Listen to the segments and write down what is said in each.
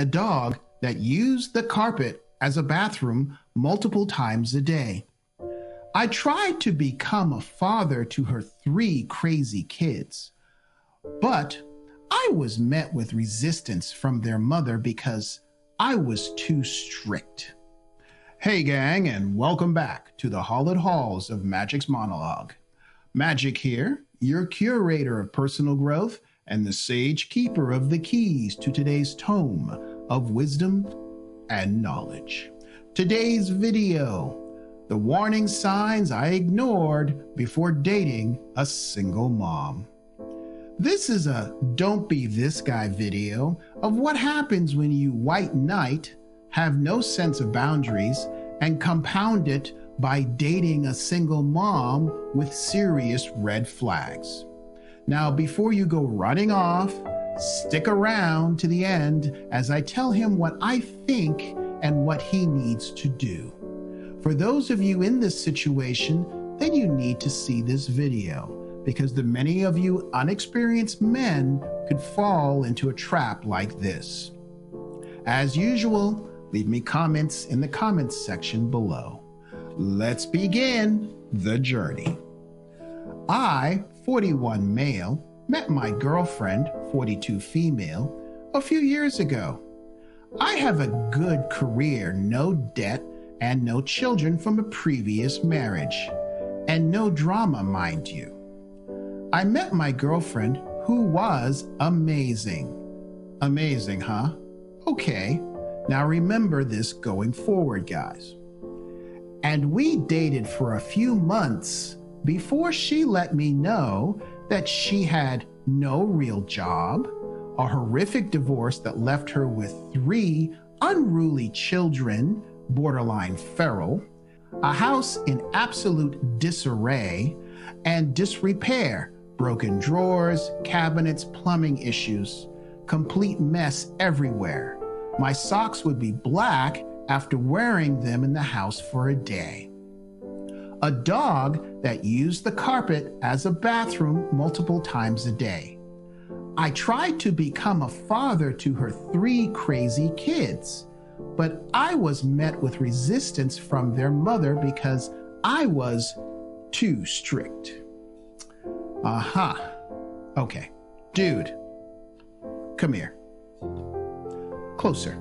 a dog that used the carpet as a bathroom multiple times a day. I tried to become a father to her 3 crazy kids, but I was met with resistance from their mother because I was too strict. Hey gang, and welcome back to the hallowed halls of Magic's monologue. Magic here, your curator of personal growth and the sage keeper of the keys to today's tome of wisdom and knowledge. Today's video, the warning signs I ignored before dating a single mom. This is a don't be this guy video of what happens when you white knight, have no sense of boundaries, and compound it by dating a single mom with serious red flags. Now, before you go running off, stick around to the end as I tell him what I think and what he needs to do. For those of you in this situation, then you need to see this video, because the many of you unexperienced men could fall into a trap like this. As usual, leave me comments in the comments section below. Let's begin the journey. I, 41 male, met my girlfriend, 42 female, a few years ago. I have a good career, no debt, and no children from a previous marriage, and no drama, mind you. I met my girlfriend, who was amazing. Amazing, huh? Okay, now remember this going forward, guys. And we dated for a few months before she let me know that she had no real job, a horrific divorce that left her with 3 unruly children, borderline feral, a house in absolute disarray and disrepair, broken drawers, cabinets, plumbing issues, complete mess everywhere. My socks would be black after wearing them in the house for a day. A dog that used the carpet as a bathroom multiple times a day. I tried to become a father to her 3 crazy kids, but I was met with resistance from their mother because I was too strict. Okay. Dude, come here. Closer.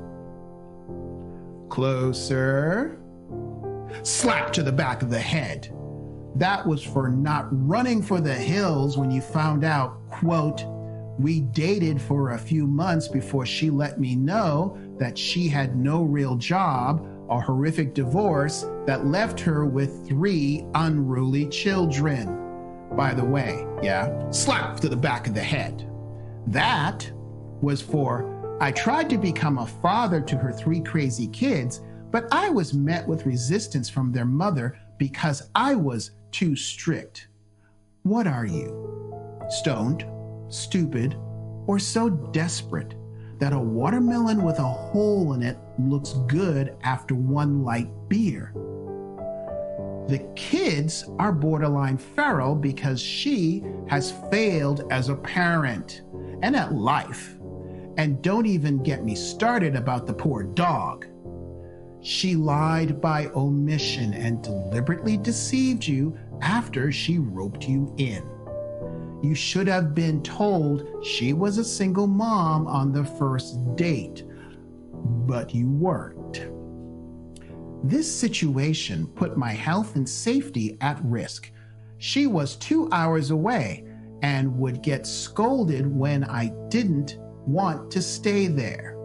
Closer. Slap to the back of the head. That was for not running for the hills when you found out, quote, we dated for a few months before she let me know that she had no real job, a horrific divorce that left her with 3 unruly children. By the way, yeah, slap to the back of the head. That was for, I tried to become a father to her 3 crazy kids, but I was met with resistance from their mother because I was too strict. What are you? Stoned, stupid, or so desperate that a watermelon with a hole in it looks good after 1 light beer? The kids are borderline feral because she has failed as a parent and at life. And don't even get me started about the poor dog. She lied by omission and deliberately deceived you after she roped you in. You should have been told she was a single mom on the first date, but you weren't. This situation put my health and safety at risk. She was 2 hours away and would get scolded when I didn't want to stay there.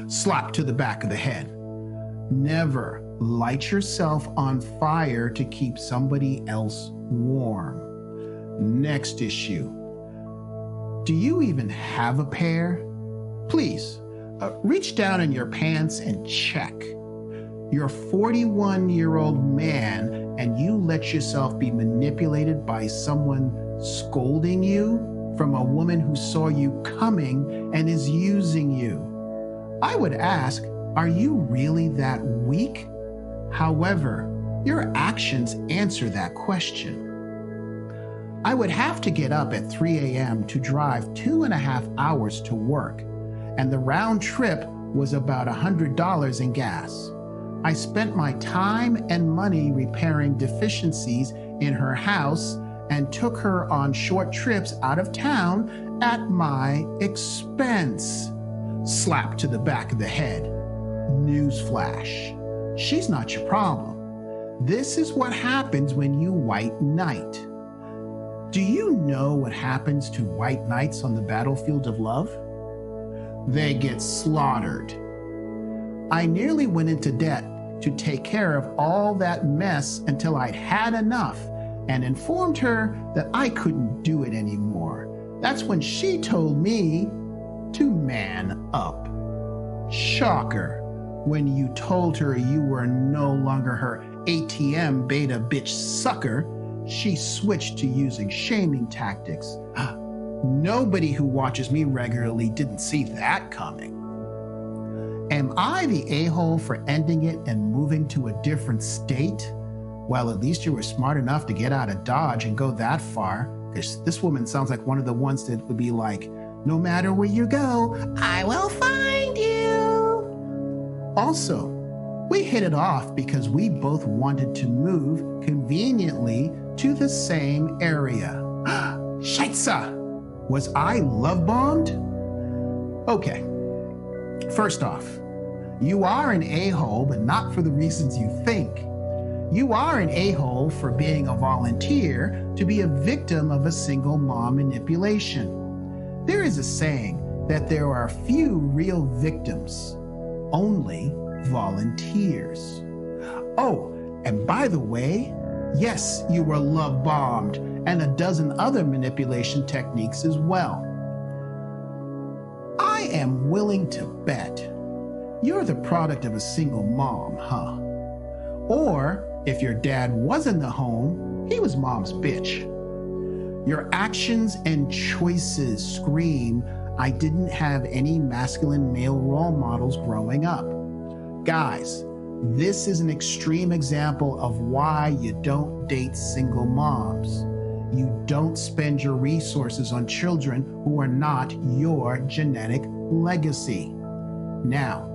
Slap to the back of the head. Never light yourself on fire to keep somebody else warm. Next issue. Do you even have a pair? Please, reach down in your pants and check. You're a 41-year-old man and you let yourself be manipulated by someone scolding you from a woman who saw you coming and is using you. I would ask, are you really that weak? However, your actions answer that question. I would have to get up at 3 a.m. to drive 2.5 hours to work, and the round trip was about $100 in gas. I spent my time and money repairing deficiencies in her house and took her on short trips out of town at my expense. Slap to the back of the head. Newsflash. She's not your problem. This is what happens when you white knight. Do you know what happens to white knights on the battlefield of love? They get slaughtered. I nearly went into debt to take care of all that mess until I'd had enough and informed her that I couldn't do it anymore. That's when she told me to man up. Shocker, when you told her you were no longer her ATM beta bitch sucker, she switched to using shaming tactics. Nobody who watches me regularly didn't see that coming. Am I the a-hole for ending it and moving to a different state? Well, at least you were smart enough to get out of Dodge and go that far. This woman sounds like one of the ones that would be like, no matter where you go, I will find you. Also, we hit it off because we both wanted to move conveniently to the same area. Scheisse! Was I love-bombed? Okay. First off, you are an a-hole, but not for the reasons you think. You are an a-hole for being a volunteer to be a victim of a single mom manipulation. There is a saying that there are few real victims, only volunteers. Oh, and by the way, yes, you were love-bombed and a dozen other manipulation techniques as well. I am willing to bet you're the product of a single mom, huh? Or if your dad was in the home, he was mom's bitch. Your actions and choices scream, I didn't have any masculine male role models growing up. Guys, this is an extreme example of why you don't date single moms. You don't spend your resources on children who are not your genetic legacy. Now,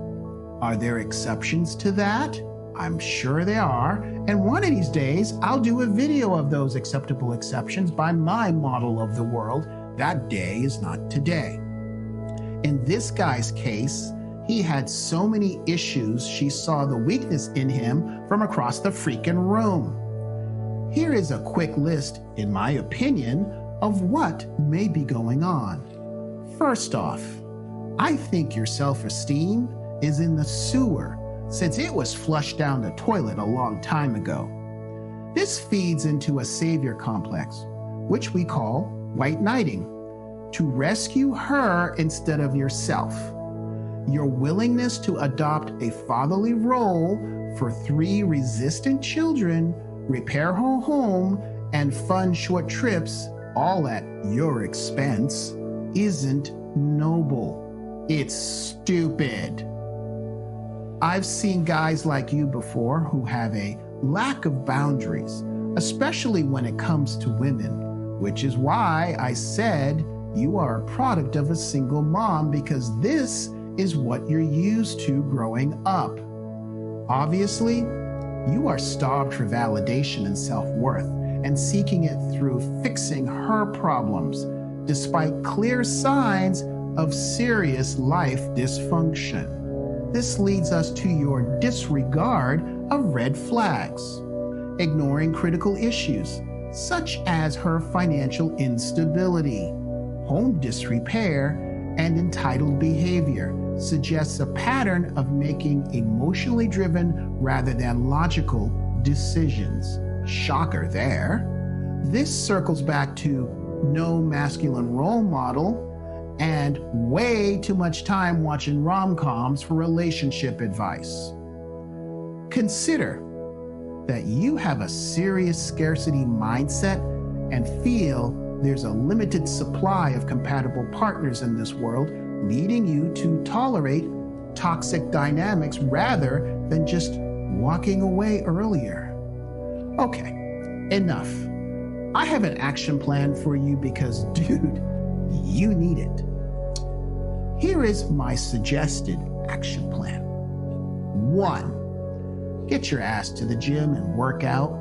are there exceptions to that? I'm sure there are, and one of these days, I'll do a video of those acceptable exceptions by my model of the world. That day is not today. In this guy's case, he had so many issues, she saw the weakness in him from across the freaking room. Here is a quick list, in my opinion, of what may be going on. First off, I think your self-esteem is in the sewer, since it was flushed down the toilet a long time ago. This feeds into a savior complex, which we call white knighting, to rescue her instead of yourself. Your willingness to adopt a fatherly role for 3 resistant children, repair her home, and fund short trips, all at your expense, isn't noble. It's stupid. I've seen guys like you before who have a lack of boundaries, especially when it comes to women, which is why I said you are a product of a single mom, because this is what you're used to growing up. Obviously, you are starved for validation and self-worth and seeking it through fixing her problems, despite clear signs of serious life dysfunction. This leads us to your disregard of red flags, ignoring critical issues, such as her financial instability, home disrepair, and entitled behavior, suggests a pattern of making emotionally driven rather than logical decisions. Shocker there. This circles back to no masculine role model and way too much time watching rom-coms for relationship advice. Consider that you have a serious scarcity mindset and feel there's a limited supply of compatible partners in this world, leading you to tolerate toxic dynamics rather than just walking away earlier. Okay, enough. I have an action plan for you because, dude, you need it. Here is my suggested action plan. 1. Get your ass to the gym and work out.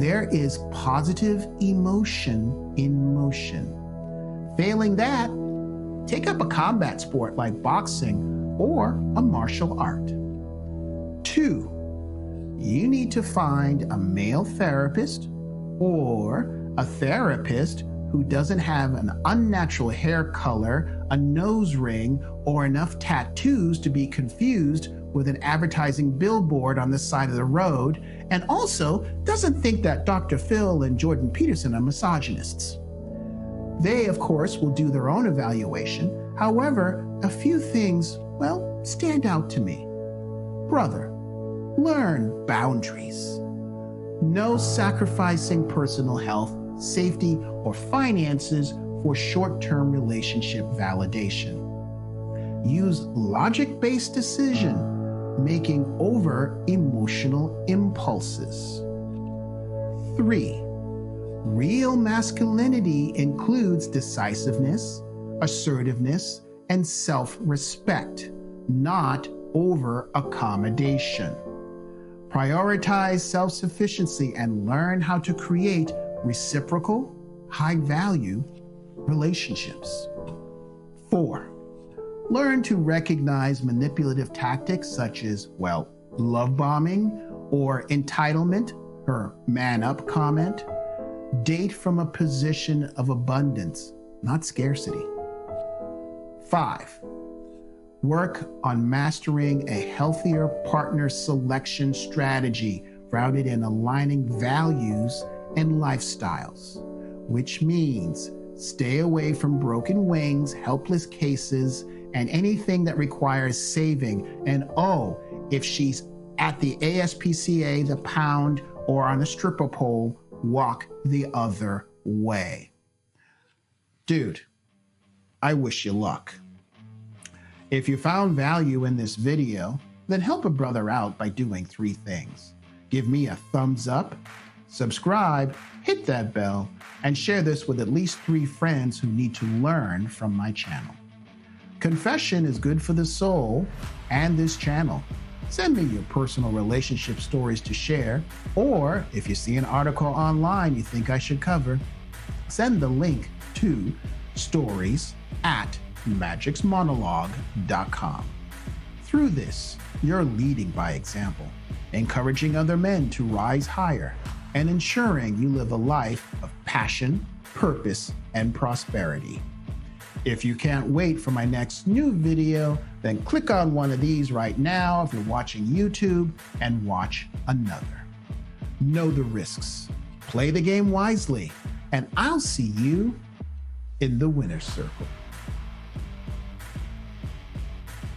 There is positive emotion in motion. Failing that, take up a combat sport like boxing or a martial art. 2. You need to find a male therapist or a therapist who doesn't have an unnatural hair color, a nose ring, or enough tattoos to be confused with an advertising billboard on the side of the road, and also doesn't think that Dr. Phil and Jordan Peterson are misogynists. They, of course, will do their own evaluation. However, a few things, well, stand out to me. Brother, learn boundaries. No sacrificing personal health, safety, or finances for short-term relationship validation. Use logic-based decision making over emotional impulses. 3. Real masculinity includes decisiveness, assertiveness, and self-respect, not over-accommodation. Prioritize self-sufficiency and learn how to create reciprocal, high-value relationships. 4. Learn to recognize manipulative tactics such as, well, love bombing or entitlement, her man up comment. Date from a position of abundance, not scarcity. 5. Work on mastering a healthier partner selection strategy rooted in aligning values and lifestyles, which means stay away from broken wings, helpless cases, and anything that requires saving. And oh, if she's at the ASPCA, the pound, or on a stripper pole, walk the other way. Dude, I wish you luck. If you found value in this video, then help a brother out by doing 3 things. Give me a thumbs up, subscribe, hit that bell, and share this with at least 3 friends who need to learn from my channel. Confession is good for the soul and this channel. Send me your personal relationship stories to share, or if you see an article online you think I should cover, send the link to stories@magicsmonologue.com. Through this, you're leading by example, encouraging other men to rise higher, and ensuring you live a life of passion, purpose, and prosperity. If you can't wait for my next new video, then click on one of these right now if you're watching YouTube and watch another. Know the risks, play the game wisely, and I'll see you in the winner's circle.